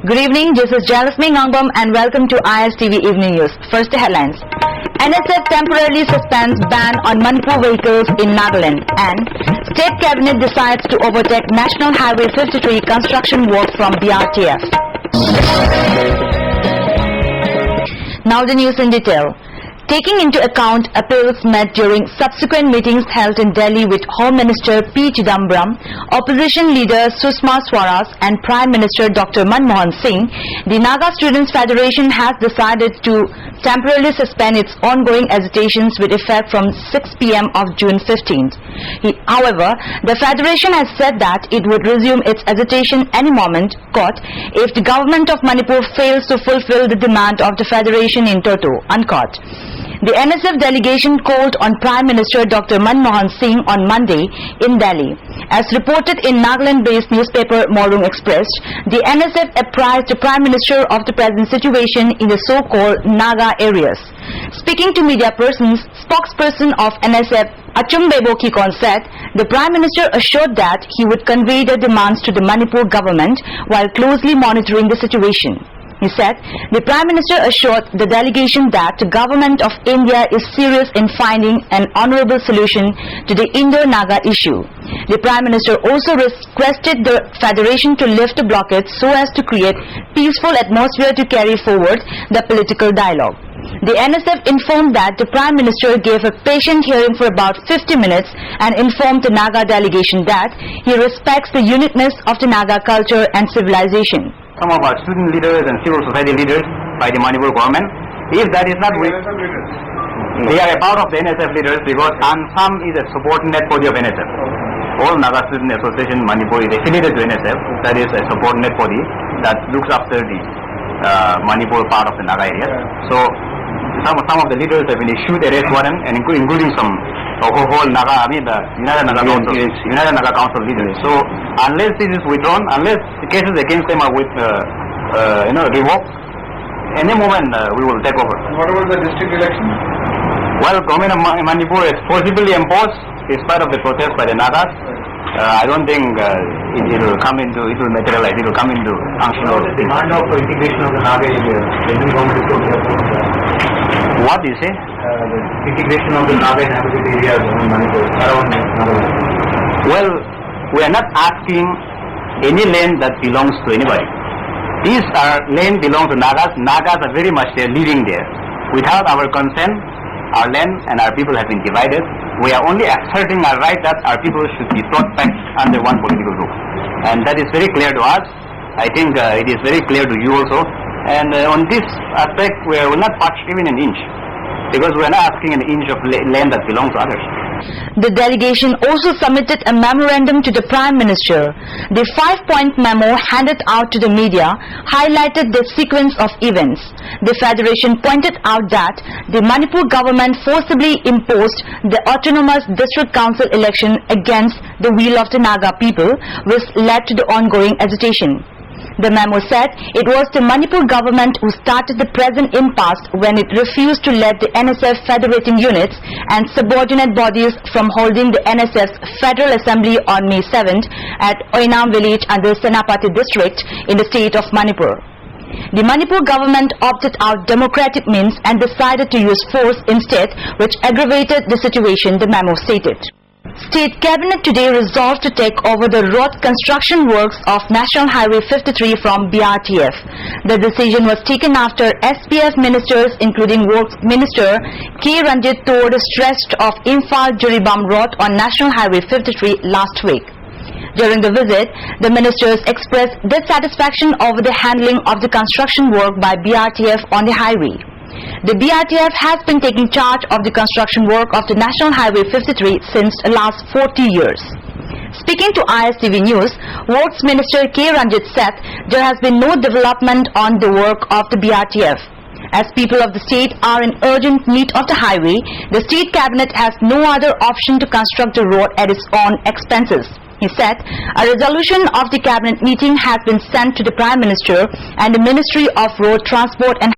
Good evening, this is Jalasmi Ngangbam and welcome to ISTV Evening News. First the headlines. NSF temporarily suspends ban on Manipur vehicles in Nagaland, and State Cabinet decides to overtake National Highway 53 construction work from BRTF. Now the news in detail. Taking into account appeals made during subsequent meetings held in Delhi with Home Minister P. Chidambaram, Opposition Leader Sushma Swaraj and Prime Minister Dr. Manmohan Singh, the Naga Students Federation has decided to temporarily suspend its ongoing agitations with effect from 6 p.m. of June 15th. However, the Federation has said that it would resume its agitation any moment, quote, if the government of Manipur fails to fulfill the demand of the Federation in toto, unquote. The NSF delegation called on Prime Minister Dr. Manmohan Singh on Monday in Delhi. As reported in Nagaland-based newspaper Morung Express, the NSF apprised the Prime Minister of the present situation in the so-called Naga areas. Speaking to media persons, spokesperson of NSF Achumbe Kikon said the Prime Minister assured that he would convey the demands to the Manipur government while closely monitoring the situation. He said the Prime Minister assured the delegation that the government of India is serious in finding an honourable solution to the Indo-Naga issue. The Prime Minister also requested the Federation to lift the blockade so as to create peaceful atmosphere to carry forward the political dialogue. The NSF informed that the Prime Minister gave a patient hearing for about 50 minutes and informed the Naga delegation that he respects the uniqueness of the Naga culture and civilization. Some of our student leaders and civil society leaders by the Manipur government, if that is not with, they are a part of the NSF leaders because ANSAM is a subordinate body of NSF. All Naga Student Association Manipur is affiliated to NSF, that is a subordinate body that looks after the Manipur part of the Naga area. So some of the leaders have been issued arrest warrant, and including some whole Naga, the United Naga Council leaders. So unless this is withdrawn, unless the cases against them are revoked, any moment we will take over. What about the district election? Well, government of Manipur is forcibly imposed as part of the protest by the Nagas. I don't think it will materialize. It will come into functional. The demand of integration of the Naga area. What do you say? The integration of the Naga inhabited areas in Manipur around Nagaland. Well, we are not asking any land that belongs to anybody. These land belong to Nagas. Nagas are very much there, living there. Without our consent, our land and our people have been divided. We are only asserting our right that our people should be brought back under one political rule. And that is very clear to us. I think it is very clear to you also. And on this aspect, we will not touch even an inch, because we are not asking an inch of land that belongs to others. The delegation also submitted a memorandum to the Prime Minister. The 5-point memo handed out to the media highlighted the sequence of events. The Federation pointed out that the Manipur government forcibly imposed the autonomous district council election against the will of the Naga people, which led to the ongoing agitation. The memo said it was the Manipur government who started the present impasse when it refused to let the NSF federating units and subordinate bodies from holding the NSF's Federal Assembly on May 7th at Oinam village under Senapati district in the state of Manipur. The Manipur government opted out democratic means and decided to use force instead, which aggravated the situation, the memo stated. State Cabinet today resolved to take over the road construction works of National Highway 53 from BRTF. The decision was taken after SPF ministers, including Works Minister K. Ranjit toured the stretch of Imphal-Jiribam Road on National Highway 53 last week. During the visit, the ministers expressed dissatisfaction over the handling of the construction work by BRTF on the highway. The BRTF has been taking charge of the construction work of the National Highway 53 since the last 40 years. Speaking to ISTV News, Works Minister K. Ranjit said there has been no development on the work of the BRTF. As people of the state are in urgent need of the highway, the State Cabinet has no other option to construct the road at its own expenses. He said a resolution of the Cabinet meeting has been sent to the Prime Minister and the Ministry of Road Transport and